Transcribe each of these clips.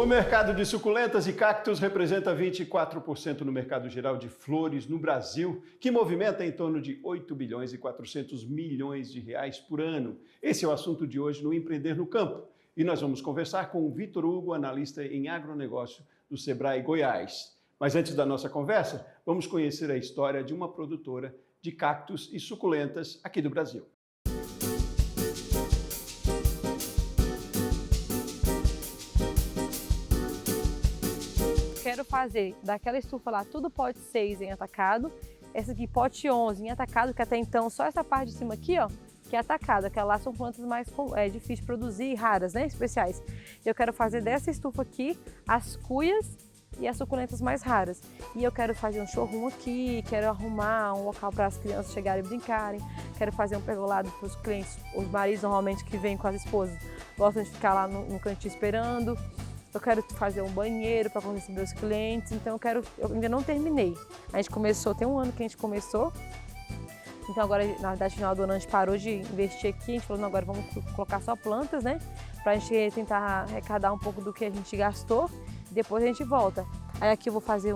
mercado de suculentas e cactos representa 24% no mercado geral de flores no Brasil, que movimenta em torno de 8 bilhões e 400 milhões de reais por ano. Esse é o assunto de hoje no Empreender no Campo. E nós vamos conversar com o Vitor Hugo, analista em agronegócio do Sebrae Goiás. Mas antes da nossa conversa, vamos conhecer a história de uma produtora de cactos e suculentas aqui do Brasil. Quero fazer daquela estufa lá, tudo pote 6 em atacado, essa aqui pote 11 em atacado, que até então só essa parte de cima aqui, ó, que é atacado, aquela lá são plantas mais difíceis de produzir, raras, né, especiais. Eu quero fazer dessa estufa aqui as cuias e as suculentas mais raras. E eu quero fazer um showroom aqui, quero arrumar um local para as crianças chegarem e brincarem, quero fazer um pergolado para os clientes, os maridos normalmente que vêm com as esposas, gostam de ficar lá no cantinho esperando. Eu quero fazer um banheiro para receber os clientes, então eu ainda não terminei. A gente começou, tem um ano que a gente começou, então agora, na verdade, no final do ano a gente parou de investir aqui, a gente falou, não, agora vamos colocar só plantas, né? Pra gente tentar arrecadar um pouco do que a gente gastou, e depois a gente volta. Aí aqui eu vou fazer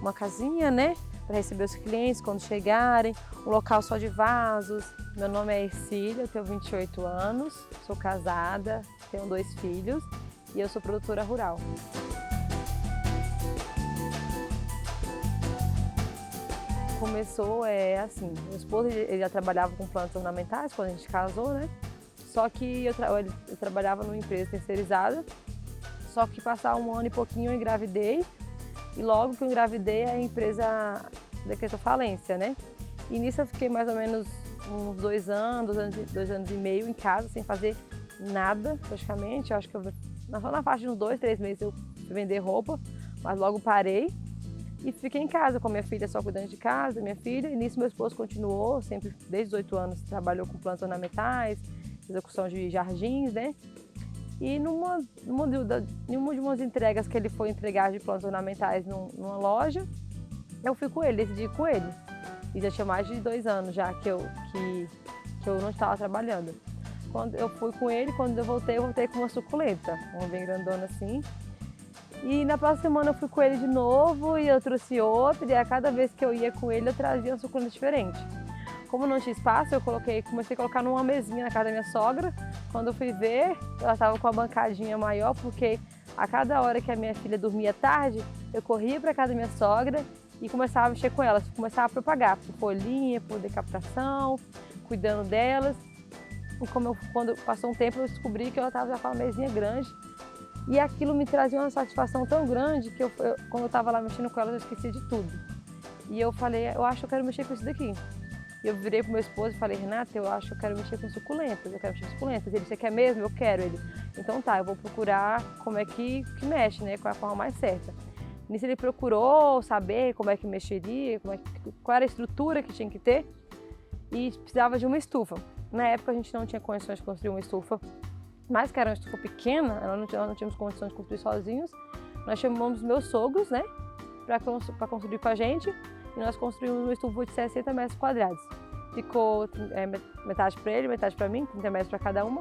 uma casinha, né? Para receber os clientes quando chegarem, um local só de vasos. Meu nome é Ercília, eu tenho 28 anos, sou casada, tenho 2 filhos. E eu sou produtora rural. Começou assim, meu esposo ele já trabalhava com plantas ornamentais quando a gente casou, né? Só que eu trabalhava numa empresa terceirizada, só que passar um ano e pouquinho eu engravidei, e logo que eu engravidei a empresa decretou falência, né? E nisso eu fiquei mais ou menos uns 2 anos e meio em casa, sem fazer nada praticamente. Eu acho que só na faixa de uns 2, 3 meses eu fui vender roupa, mas logo parei e fiquei em casa com a minha filha, só cuidando de casa, minha filha. E nisso meu esposo continuou, sempre desde os 18 anos, trabalhou com plantas ornamentais, execução de jardins, né? E numa de umas entregas que ele foi entregar de plantas ornamentais numa loja, eu fui com ele, decidi ir com ele. E já tinha mais de 2 anos já que eu não estava trabalhando. Quando eu fui com ele, quando eu voltei com uma suculenta, uma bem grandona assim. E na próxima semana eu fui com ele de novo e eu trouxe outra, e a cada vez que eu ia com ele eu trazia uma suculenta diferente. Como não tinha espaço, eu comecei a colocar numa mesinha na casa da minha sogra. Quando eu fui ver, ela estava com uma bancadinha maior, porque a cada hora que a minha filha dormia tarde, eu corria para casa da minha sogra e começava a mexer com elas, começava a propagar por folhinha, por decapitação, cuidando delas. E quando passou um tempo, eu descobri que ela estava já com uma mesinha grande. E aquilo me trazia uma satisfação tão grande que quando eu estava lá mexendo com ela, eu esquecia de tudo. E eu falei, eu acho que eu quero mexer com isso daqui. E eu virei pro meu esposo e falei, Renata, eu acho que eu quero mexer com suculentas, eu quero mexer com suculentas. Ele, você quer mesmo? Eu quero. Ele, então tá, eu vou procurar como é que mexe, né? Qual é a forma mais certa. Nisso ele procurou saber como é que mexeria, qual era a estrutura que tinha que ter, e precisava de uma estufa. Na época a gente não tinha condições de construir uma estufa, mas que era uma estufa pequena, nós não tínhamos condições de construir sozinhos. Nós chamamos meus sogros, né, para construir com a gente, e nós construímos uma estufa de 60 metros quadrados. Ficou metade para ele, metade para mim, 30 metros para cada uma.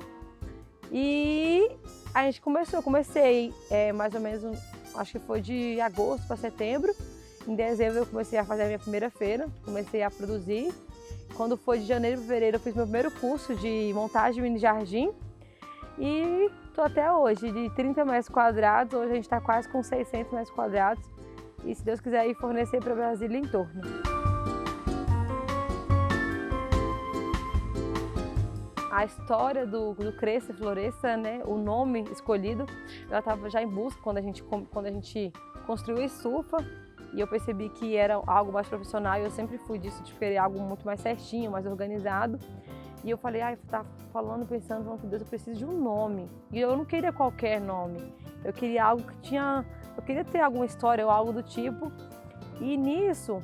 E a gente comecei mais ou menos, acho que foi de agosto para setembro. Em dezembro eu comecei a fazer a minha primeira feira, comecei a produzir. Quando foi de janeiro para fevereiro, eu fiz meu primeiro curso de montagem de mini jardim e estou até hoje, de 30 metros quadrados, hoje a gente está quase com 600 metros quadrados e, se Deus quiser, ir fornecer para Brasília e em torno. A história do Cresça e Floresça, né, o nome escolhido, eu estava já em busca quando a gente construiu a estufa. E eu percebi que era algo mais profissional, e eu sempre fui disso, de querer algo muito mais certinho, mais organizado. E eu falei, eu estava falando, pensando, meu Deus, eu preciso de um nome. E eu não queria qualquer nome, eu queria algo que eu queria ter alguma história ou algo do tipo. E nisso,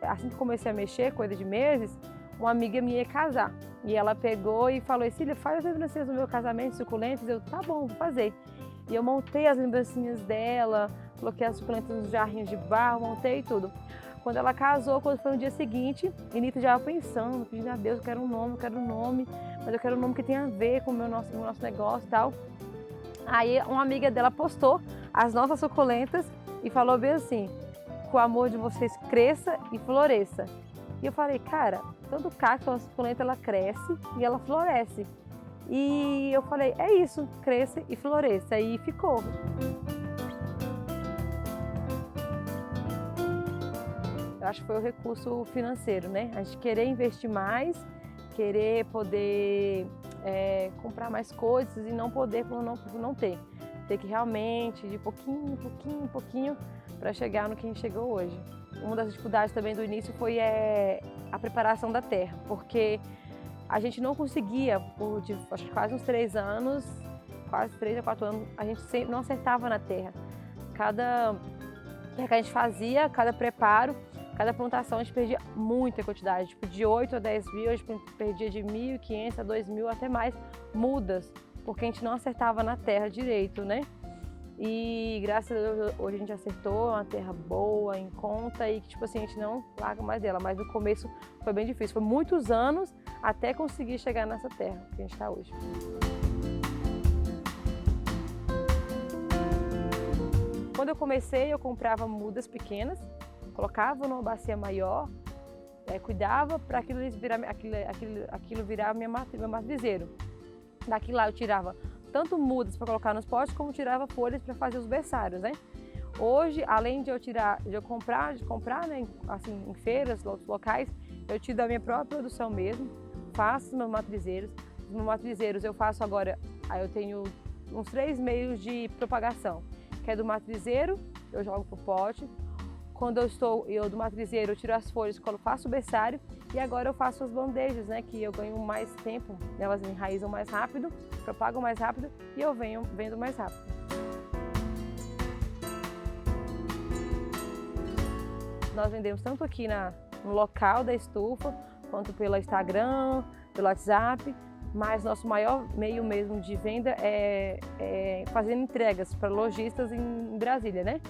assim que comecei a mexer, coisa de meses, uma amiga minha ia casar. E ela pegou e falou, Ercília, faz as lembrancinhas do meu casamento, suculentas. Eu, tá bom, vou fazer. E eu montei as lembrancinhas dela, coloquei as suculentas nos jarrinhos de barro, montei tudo. Quando ela casou, quando foi no dia seguinte, Inita já estava pensando, pedindo a Deus, eu quero um nome, mas eu quero um nome que tenha a ver com o nosso negócio e tal. Aí uma amiga dela postou as nossas suculentas e falou bem assim: que o amor de vocês cresça e floresça. E eu falei, cara, todo cacto, a suculenta, ela cresce e ela floresce. E eu falei, é isso, cresça e floresça. E ficou. Eu acho que foi o recurso financeiro, né? A gente querer investir mais, querer poder comprar mais coisas e não poder por não ter. Ter que realmente, de pouquinho, para chegar no que a gente chegou hoje. Uma das dificuldades também do início foi a preparação da terra, porque a gente não conseguia, acho que quase uns 3 anos, quase 3 a 4 anos, a gente sempre não acertava na terra. Cada que a gente fazia, cada preparo, cada plantação, a gente perdia muita quantidade, tipo de 8 a 10 mil, a gente perdia de 1.500 a 2.000, até mais mudas, porque a gente não acertava na terra direito, né? E graças a Deus hoje a gente acertou, uma terra boa, em conta e que tipo assim, a gente não larga mais dela, mas no começo foi bem difícil, foi muitos anos até conseguir chegar nessa terra que a gente está hoje. Quando eu comecei, eu comprava mudas pequenas, colocava numa bacia maior, cuidava para aquilo virar meu matrizeiro. Daqui lá eu tirava tanto mudas para colocar nos potes, como tirava folhas para fazer os berçários, né? Hoje, além de eu comprar, né, assim, em feiras, outros locais, eu tiro da minha própria produção mesmo, faço os meus matrizeiros. Os meus matrizeiros eu faço agora, aí eu tenho uns 3 meios de propagação, que é do matrizeiro, eu jogo pro pote. Quando eu do matrizeiro, eu tiro as folhas, faço o berçário e agora eu faço as bandejas, né, que eu ganho mais tempo, elas enraizam mais rápido, propagam mais rápido e eu vendo mais rápido. Nós vendemos tanto aqui no local da estufa, quanto pelo Instagram, pelo WhatsApp, mas nosso maior meio mesmo de venda é fazendo entregas para lojistas em Brasília, né?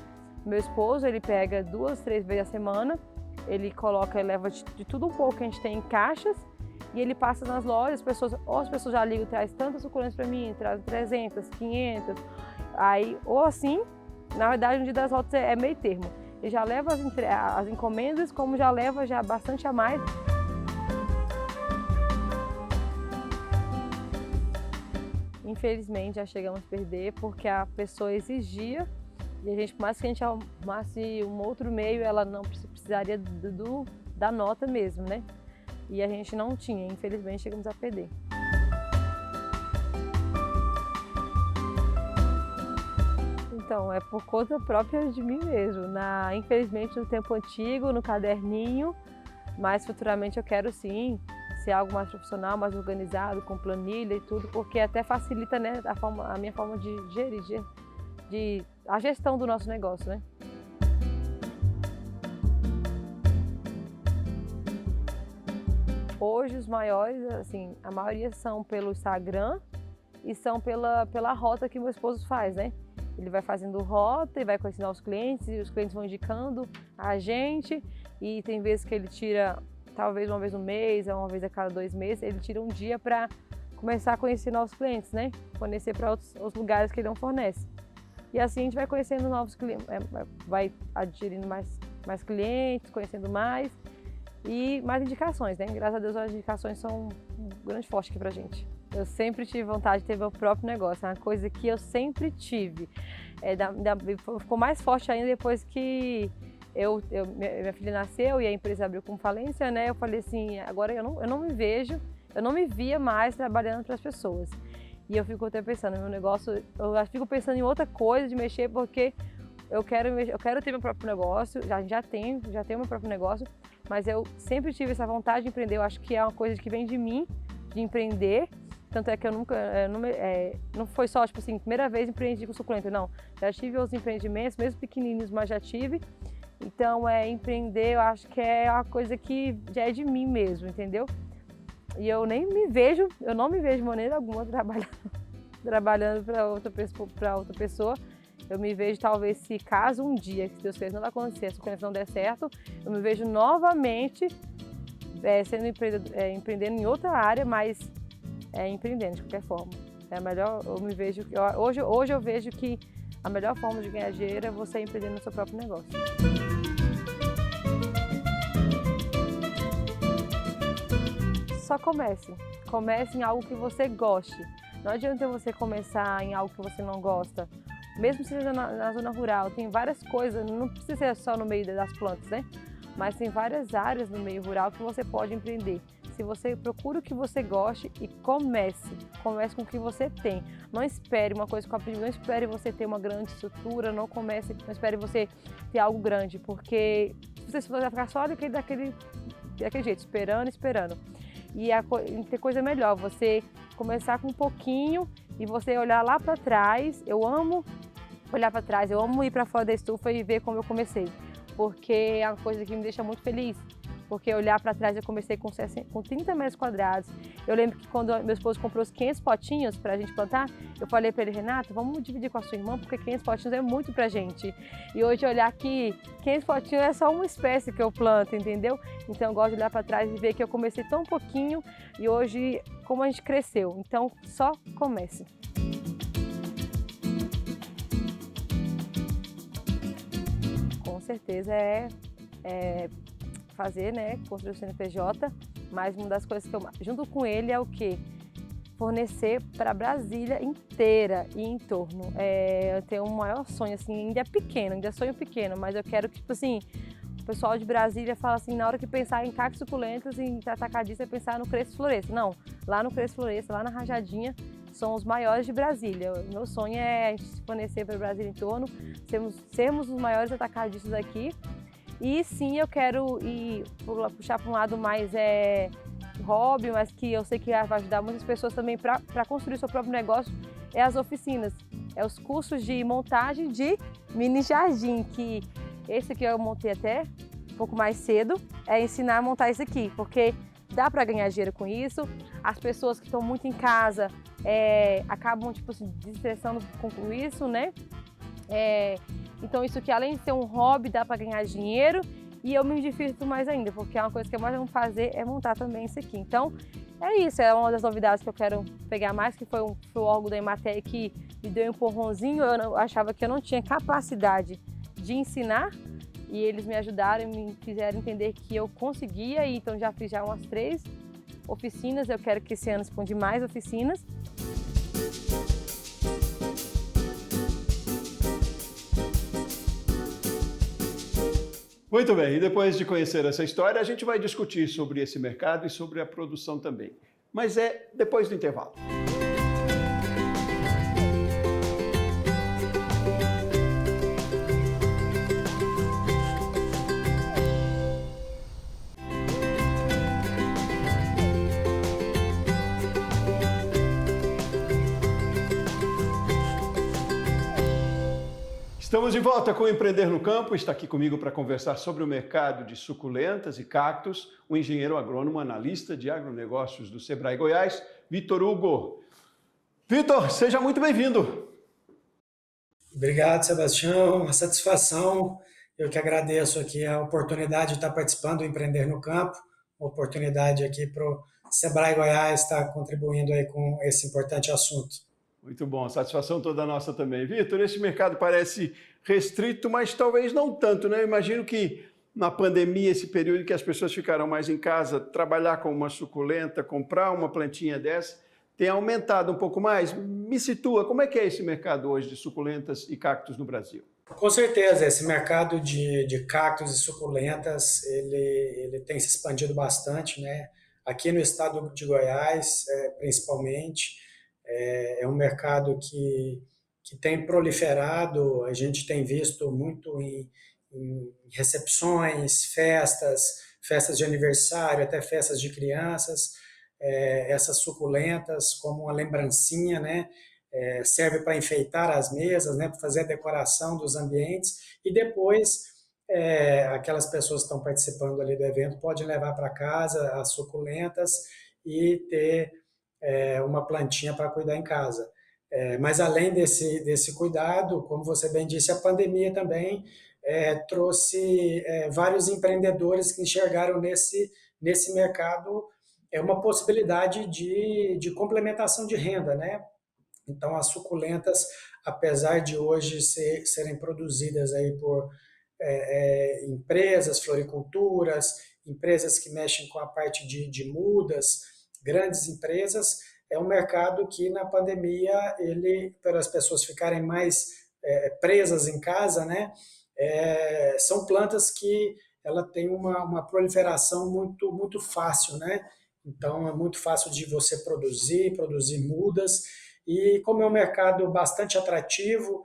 Meu esposo, ele pega 2, 3 vezes a semana, ele leva de tudo um pouco que a gente tem em caixas e ele passa nas lojas, as pessoas já ligam, traz tantas suculentas para mim, traz 300, 500, aí, ou assim, na verdade, no dia das voltas é meio termo. Ele já leva as encomendas, como já leva já bastante a mais. Infelizmente, já chegamos a perder porque a pessoa exigia. E a gente, por mais que a gente arrumasse um outro meio, ela não precisaria da nota mesmo, né? E a gente não tinha, infelizmente chegamos a perder. Então, é por conta própria de mim mesmo. Infelizmente, no tempo antigo, no caderninho, mas futuramente eu quero sim ser algo mais profissional, mais organizado, com planilha e tudo, porque até facilita, né, a minha forma de gerir, a gestão do nosso negócio, né? Hoje os maiores, assim, a maioria são pelo Instagram e são pela rota que meu esposo faz, né? Ele vai fazendo rota e vai conhecendo os clientes e os clientes vão indicando a gente e tem vezes que ele tira, talvez uma vez no mês, ou uma vez a cada 2 meses, ele tira um dia para começar a conhecer novos clientes, né? Fornecer para outros lugares que ele não fornece. E assim a gente vai conhecendo novos clientes, vai adquirindo mais clientes, conhecendo mais e mais indicações, né? Graças a Deus as indicações são um grande forte aqui pra gente. Eu sempre tive vontade de ter meu próprio negócio, é uma coisa que eu sempre tive. Ficou mais forte ainda depois que minha filha nasceu e a empresa abriu com falência, né? Eu falei assim, agora eu não me via mais trabalhando para as pessoas. E eu fico até pensando, meu negócio, eu fico pensando em outra coisa de mexer, porque eu quero ter meu próprio negócio, já tenho meu próprio negócio, mas eu sempre tive essa vontade de empreender, eu acho que é uma coisa que vem de mim, de empreender, tanto é que eu nunca, não foi só, tipo assim, primeira vez empreendi com suculenta, não, já tive outros empreendimentos, mesmo pequenininhos, mas já tive, então empreender eu acho que é uma coisa que já é de mim mesmo, entendeu? E eu não me vejo de maneira alguma trabalhando para outra pessoa. Eu me vejo, talvez, se caso um dia, se Deus quiser, não vai acontecer, se a não der certo, eu me vejo novamente empreendendo em outra área, mas empreendendo de qualquer forma. É a melhor, hoje eu vejo que a melhor forma de ganhar dinheiro é você empreender no seu próprio negócio. Só comece em algo que você goste. Não adianta você começar em algo que você não gosta. Mesmo que seja na zona rural, tem várias coisas, não precisa ser só no meio das plantas, né? Mas tem várias áreas no meio rural que você pode empreender. Se você procura o que você goste e comece com o que você tem. Não espere uma coisa que eu aprendi, não espere você ter uma grande estrutura, não espere você ter algo grande, porque se você vai ficar só daquele jeito, esperando. E tem coisa melhor, você começar com um pouquinho e você olhar lá para trás. Eu amo olhar para trás, eu amo ir para fora da estufa e ver como eu comecei, porque é uma coisa que me deixa muito feliz. Porque olhar para trás, eu comecei com 30 metros quadrados. Eu lembro que quando meu esposo comprou os 500 potinhos para a gente plantar, eu falei para ele, Renato, vamos dividir com a sua irmã, porque 500 potinhos é muito para a gente. E hoje olhar que 500 potinhos é só uma espécie que eu planto, entendeu? Então eu gosto de olhar para trás e ver que eu comecei tão pouquinho e hoje como a gente cresceu. Então só comece. Com certeza é fazer, né, construir o CNPJ, mas uma das coisas que eu, junto com ele, é o quê? Fornecer para Brasília inteira e em torno. Eu tenho um maior sonho, assim, ainda é pequeno, ainda é sonho pequeno, mas eu quero que, tipo assim, o pessoal de Brasília fala assim, na hora que pensar em cactos suculentos e em atacadista, pensar no Crespo Floresça. Não, lá no Crespo Floresça, lá na Rajadinha, são os maiores de Brasília. Meu sonho é a gente fornecer para Brasília em torno, sermos os maiores atacadistas aqui. E sim, eu quero puxar para um lado mais hobby, mas que eu sei que vai ajudar muitas pessoas também para construir seu próprio negócio, é as oficinas. É os cursos de montagem de mini jardim, que esse aqui eu montei até um pouco mais cedo, é ensinar a montar isso aqui, porque dá para ganhar dinheiro com isso. As pessoas que estão muito em casa acabam tipo, se desestressando com isso, né? Então isso aqui, além de ser um hobby, dá para ganhar dinheiro e eu me divirto mais ainda, porque é uma coisa que eu mais amo fazer é montar também isso aqui. Então é isso, é uma das novidades que eu quero pegar mais, que foi o órgão da Emater que me deu um empurrãozinho. Eu achava que eu não tinha capacidade de ensinar e eles me ajudaram e me fizeram entender que eu conseguia, e então já fiz umas 3 oficinas. Eu quero que esse ano expandir mais oficinas. Muito bem, e depois de conhecer essa história, a gente vai discutir sobre esse mercado e sobre a produção também. Mas é depois do intervalo. Estamos de volta com o Empreender no Campo. Está aqui comigo para conversar sobre o mercado de suculentas e cactos, o engenheiro agrônomo, analista de agronegócios do Sebrae Goiás, Vitor Hugo. Vitor, seja muito bem-vindo. Obrigado, Sebastião. Uma satisfação. Eu que agradeço aqui a oportunidade de estar participando do Empreender no Campo, uma oportunidade aqui para o Sebrae Goiás estar contribuindo aí com esse importante assunto. Muito bom, satisfação toda nossa também. Vitor, esse mercado parece restrito, mas talvez não tanto, né? Eu imagino que na pandemia, esse período em que as pessoas ficaram mais em casa, trabalhar com uma suculenta, comprar uma plantinha dessa, tem aumentado um pouco mais. Me situa, como é que é esse mercado hoje de suculentas e cactos no Brasil? Com certeza, esse mercado de cactos e suculentas, ele tem se expandido bastante, né? Aqui no estado de Goiás, principalmente, é um mercado que tem proliferado. A gente tem visto muito em recepções, festas de aniversário, até festas de crianças, essas suculentas como uma lembrancinha, né? Serve para enfeitar as mesas, né? Para fazer a decoração dos ambientes, e depois aquelas pessoas que estão participando ali do evento podem levar para casa as suculentas e ter uma plantinha para cuidar em casa. Mas além desse cuidado, como você bem disse, a pandemia também trouxe vários empreendedores que enxergaram nesse mercado uma possibilidade de complementação de renda, né? Então, as suculentas, apesar de hoje serem produzidas aí por empresas, floriculturas, empresas que mexem com a parte de mudas, grandes empresas, é um mercado que na pandemia, para as pessoas ficarem mais presas em casa, né, são plantas que ela tem uma proliferação muito fácil, né? Então é muito fácil de você produzir mudas, e como é um mercado bastante atrativo,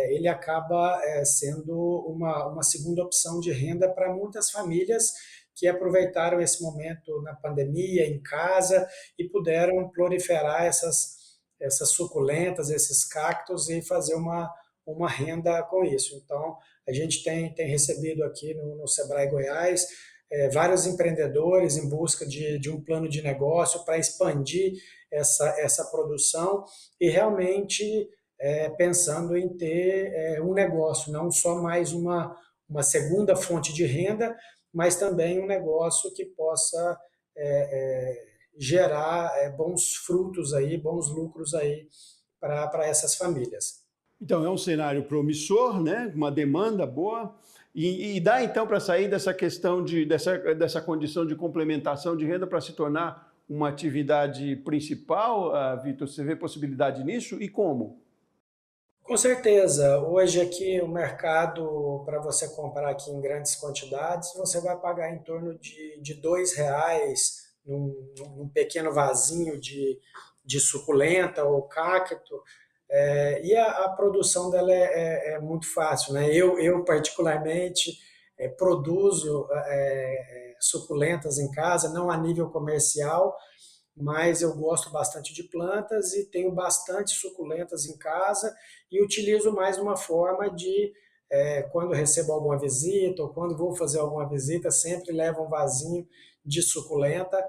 ele acaba sendo uma segunda opção de renda para muitas famílias que aproveitaram esse momento na pandemia, em casa, e puderam proliferar essas suculentas, esses cactos, e fazer uma renda com isso. Então, a gente tem recebido aqui no Sebrae Goiás vários empreendedores em busca de um plano de negócio para expandir essa produção e realmente pensando em ter um negócio, não só mais uma segunda fonte de renda, mas também um negócio que possa gerar bons frutos aí, bons lucros aí para essas famílias. Então, é um cenário promissor, né? Uma demanda boa, e dá então para sair dessa questão dessa condição de complementação de renda para se tornar uma atividade principal, Vitor? Você vê possibilidade nisso e como? Com certeza. Hoje aqui o mercado, para você comprar aqui em grandes quantidades, você vai pagar em torno de R$ 2 num pequeno vasinho de suculenta ou cacto. E a produção dela é muito fácil, né? Eu particularmente, produzo suculentas em casa, não a nível comercial, mas eu gosto bastante de plantas e tenho bastante suculentas em casa e utilizo mais uma forma quando recebo alguma visita ou quando vou fazer alguma visita, sempre levo um vasinho de suculenta.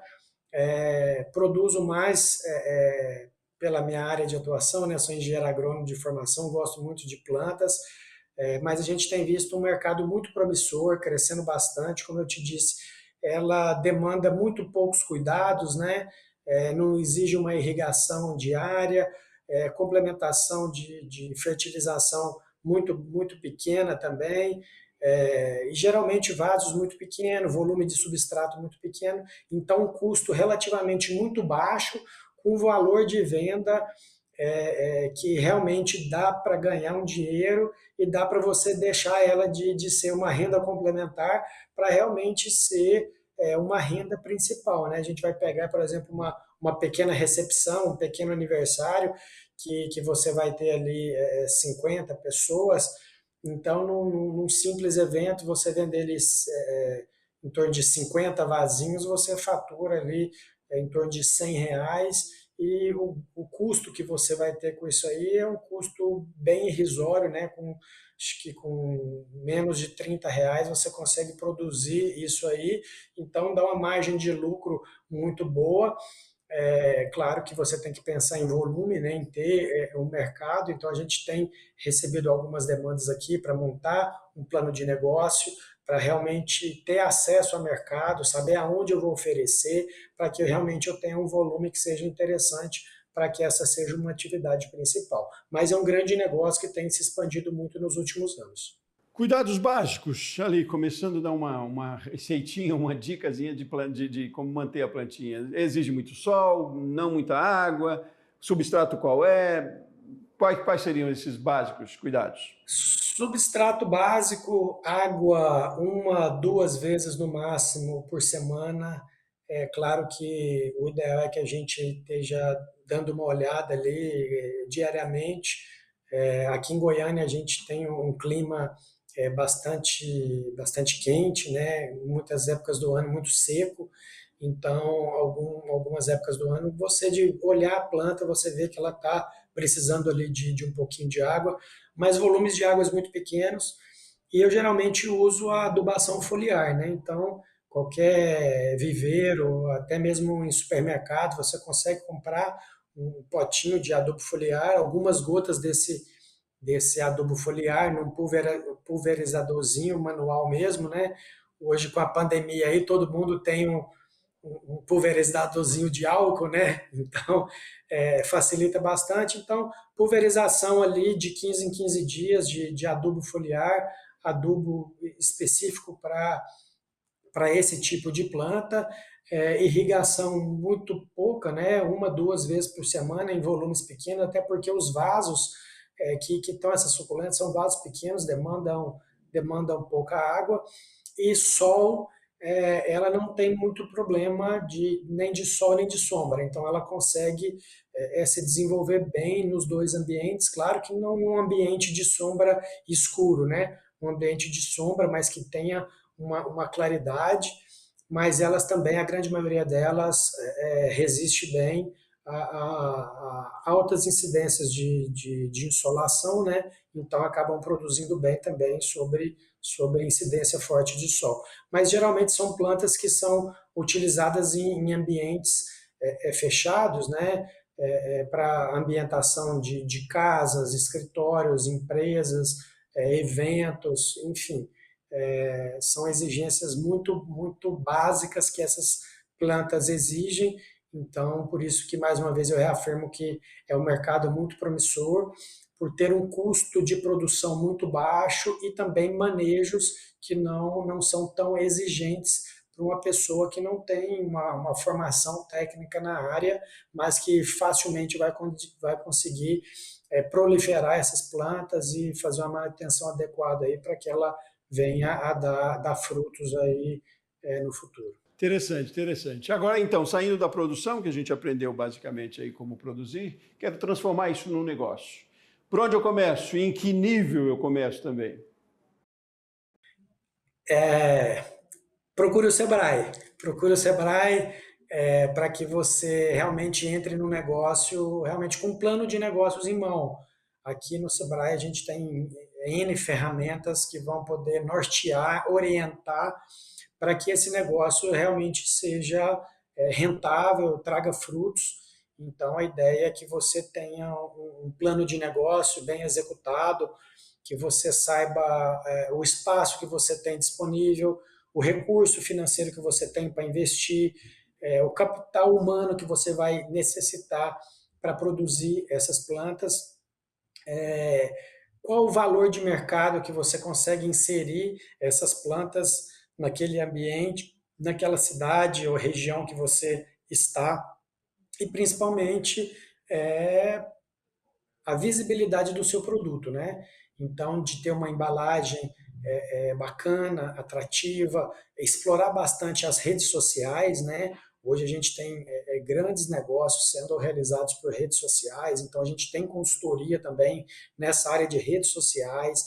Produzo mais pela minha área de atuação, né? Sou engenheiro agrônomo de formação, gosto muito de plantas, mas a gente tem visto um mercado muito promissor, crescendo bastante, como eu te disse, ela demanda muito poucos cuidados, né? Não exige uma irrigação diária, complementação de fertilização muito pequena também, e geralmente vasos muito pequenos, volume de substrato muito pequeno, então um custo relativamente muito baixo, com valor de venda que realmente dá para ganhar um dinheiro e dá para você deixar ela de ser uma renda complementar para realmente ser uma renda principal, né? A gente vai pegar, por exemplo, uma pequena recepção, um pequeno aniversário, que você vai ter ali 50 pessoas, então num simples evento, você vender eles em torno de 50 vasinhos, você fatura ali em torno de R$ 100, e o custo que você vai ter com isso aí é um custo bem irrisório, né? Acho que com menos de R$ 30 você consegue produzir isso aí, então dá uma margem de lucro muito boa. Claro que você tem que pensar em volume, né, em ter um mercado, então a gente tem recebido algumas demandas aqui para montar um plano de negócio, para realmente ter acesso ao mercado, saber aonde eu vou oferecer, para que realmente eu tenha um volume que seja interessante, para que essa seja uma atividade principal. Mas é um grande negócio que tem se expandido muito nos últimos anos. Cuidados básicos, ali, começando a dar uma receitinha, uma dicasinha de como manter a plantinha. Exige muito sol, não muita água, substrato qual é? Quais seriam esses básicos cuidados? Substrato básico, água 1, 2 vezes no máximo por semana. É claro que o ideal é que a gente esteja dando uma olhada ali diariamente. Aqui em Goiânia a gente tem um clima bastante quente, né? Muitas épocas do ano muito seco. Então, algumas épocas do ano, você de olhar a planta, você vê que ela está precisando ali de um pouquinho de água, mas volumes de águas muito pequenos. E eu geralmente uso a adubação foliar, né? Então, qualquer viveiro, até mesmo em supermercado, você consegue comprar um potinho de adubo foliar, algumas gotas desse adubo foliar num pulverizadorzinho manual mesmo, né? Hoje com a pandemia aí todo mundo tem um pulverizadozinho de álcool, né? Então, facilita bastante. Então, pulverização ali de 15 em 15 dias de adubo foliar, adubo específico para esse tipo de planta, irrigação muito pouca, né? Uma, duas vezes por semana em volumes pequenos, até porque os vasos que estão essas suculentas são vasos pequenos, demandam pouca água, e sol, ela não tem muito problema nem de sol nem de sombra, então ela consegue se desenvolver bem nos dois ambientes, claro que não num ambiente de sombra escuro, né? Um ambiente de sombra, mas que tenha uma claridade, mas elas também, a grande maioria delas, resiste bem a altas incidências de insolação, né? Então acabam produzindo bem também sobre a incidência forte de sol. Mas geralmente são plantas que são utilizadas em ambientes fechados, né? Para ambientação de casas, escritórios, empresas, eventos, enfim. São exigências muito, muito básicas que essas plantas exigem. Então, por isso que, mais uma vez, eu reafirmo que é um mercado muito promissor, por ter um custo de produção muito baixo e também manejos que não são tão exigentes para uma pessoa que não tem uma formação técnica na área, mas que facilmente vai conseguir proliferar essas plantas e fazer uma manutenção adequada aí para que ela venha a dar frutos aí no futuro. Interessante, interessante. Agora, então, saindo da produção, que a gente aprendeu basicamente aí como produzir, quero transformar isso num negócio. Por onde eu começo? E em que nível eu começo também? Procure o Sebrae. Procure o Sebrae para que você realmente entre no negócio, realmente com um plano de negócios em mão. Aqui no Sebrae a gente tem N ferramentas que vão poder nortear, orientar para que esse negócio realmente seja rentável, traga frutos. Então, a ideia é que você tenha um plano de negócio bem executado, que você saiba o espaço que você tem disponível, o recurso financeiro que você tem para investir, o capital humano que você vai necessitar para produzir essas plantas, qual o valor de mercado que você consegue inserir essas plantas naquele ambiente, naquela cidade ou região que você está, e principalmente a visibilidade do seu produto, né? Então, de ter uma embalagem bacana, atrativa, explorar bastante as redes sociais, né? Hoje a gente tem grandes negócios sendo realizados por redes sociais, então a gente tem consultoria também nessa área de redes sociais,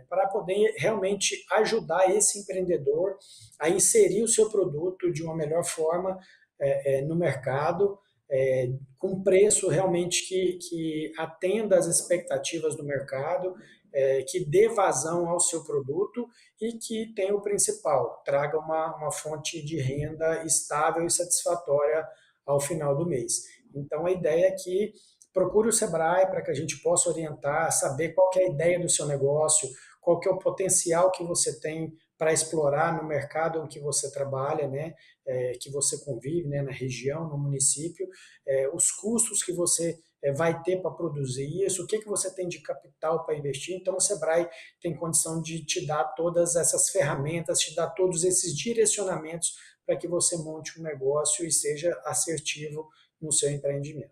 para poder realmente ajudar esse empreendedor a inserir o seu produto de uma melhor forma no mercado, com preço realmente que atenda às expectativas do mercado, que dê vazão ao seu produto e que tenha o principal, traga uma fonte de renda estável e satisfatória ao final do mês. Então, a ideia é que procure o Sebrae para que a gente possa orientar, saber qual que é a ideia do seu negócio, qual que é o potencial que você tem para explorar no mercado em que você trabalha, né, que você convive, né, na região, no município, os custos que você vai ter para produzir isso, o que você tem de capital para investir. Então, o Sebrae tem condição de te dar todas essas ferramentas, te dar todos esses direcionamentos para que você monte um negócio e seja assertivo no seu empreendimento.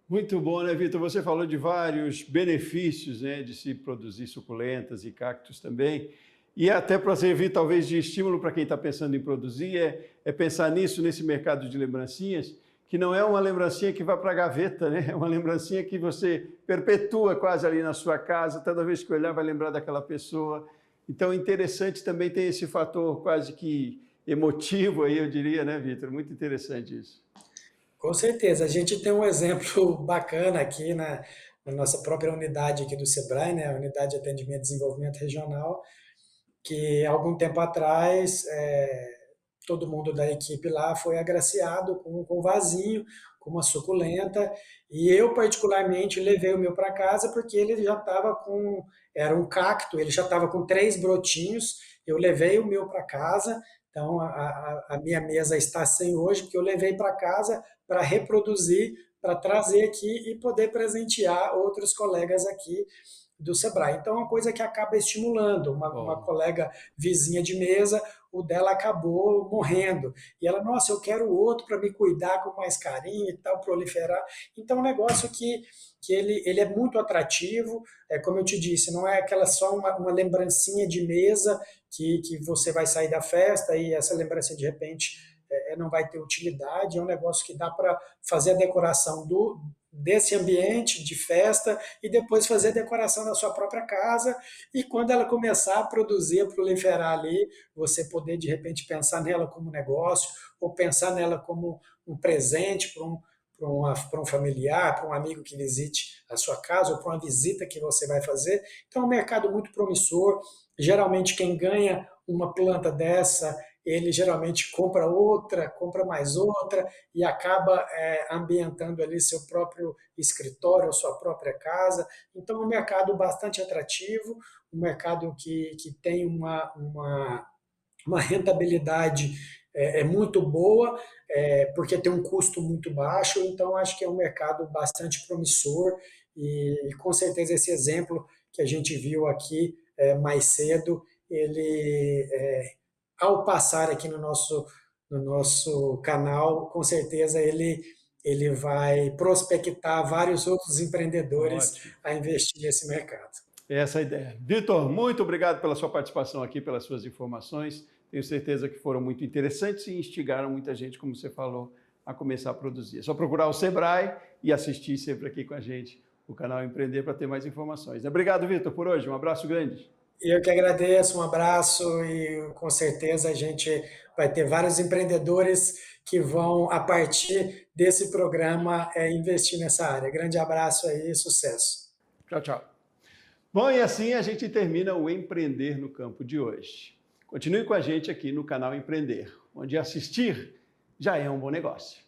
Muito bom, né, Vitor? Você falou de vários benefícios, né, de se produzir suculentas e cactos também. E até para servir talvez de estímulo para quem está pensando em produzir, pensar nisso, nesse mercado de lembrancinhas, que não é uma lembrancinha que vai para a gaveta, né? É uma lembrancinha que você perpetua quase ali na sua casa, toda vez que olhar vai lembrar daquela pessoa. Então, interessante também tem esse fator quase que emotivo aí, eu diria, né, Vitor? Muito interessante isso. Com certeza. A gente tem um exemplo bacana aqui na nossa própria unidade aqui do Sebrae, né? A Unidade de Atendimento e Desenvolvimento Regional, que algum tempo atrás todo mundo da equipe lá foi agraciado com um vasinho, com uma suculenta, e eu particularmente levei o meu para casa porque ele já estava era um cacto, ele já estava com 3 brotinhos, eu levei o meu para casa, Então, a minha mesa está sem hoje, porque eu levei para casa para reproduzir, para trazer aqui e poder presentear outros colegas aqui do Sebrae. Então, é uma coisa que acaba estimulando. Uma colega vizinha de mesa, o dela acabou morrendo. E ela, nossa, eu quero outro para me cuidar com mais carinho e tal, proliferar. Então, é um negócio que ele é muito atrativo. Como eu te disse, não é aquela só uma lembrancinha de mesa que você vai sair da festa e essa lembrança, de repente, não vai ter utilidade. É um negócio que dá para fazer a decoração desse ambiente de festa e depois fazer a decoração da sua própria casa, e quando ela começar a produzir, a proliferar ali, você poder de repente pensar nela como negócio ou pensar nela como um presente para um familiar, para um amigo que visite a sua casa ou para uma visita que você vai fazer. Então é um mercado muito promissor. Geralmente quem ganha uma planta dessa, ele geralmente compra outra, compra mais outra e acaba ambientando ali seu próprio escritório, sua própria casa. Então é um mercado bastante atrativo, um mercado que tem uma rentabilidade muito boa, porque tem um custo muito baixo. Então acho que é um mercado bastante promissor e com certeza esse exemplo que a gente viu aqui mais cedo, ele ao passar aqui no nosso canal, com certeza ele vai prospectar vários outros empreendedores Ótimo. a investir nesse mercado. Essa é a ideia. Vitor, muito obrigado pela sua participação aqui, pelas suas informações. Tenho certeza que foram muito interessantes e instigaram muita gente, como você falou, a começar a produzir. É só procurar o Sebrae e assistir sempre aqui com a gente o canal Empreender para ter mais informações. Obrigado, Vitor, por hoje. Um abraço grande. Eu que agradeço, um abraço, e com certeza a gente vai ter vários empreendedores que vão, a partir desse programa, investir nessa área. Grande abraço aí, sucesso. Tchau, tchau. Bom, e assim a gente termina o Empreender no Campo de hoje. Continue com a gente aqui no canal Empreender, onde assistir já é um bom negócio.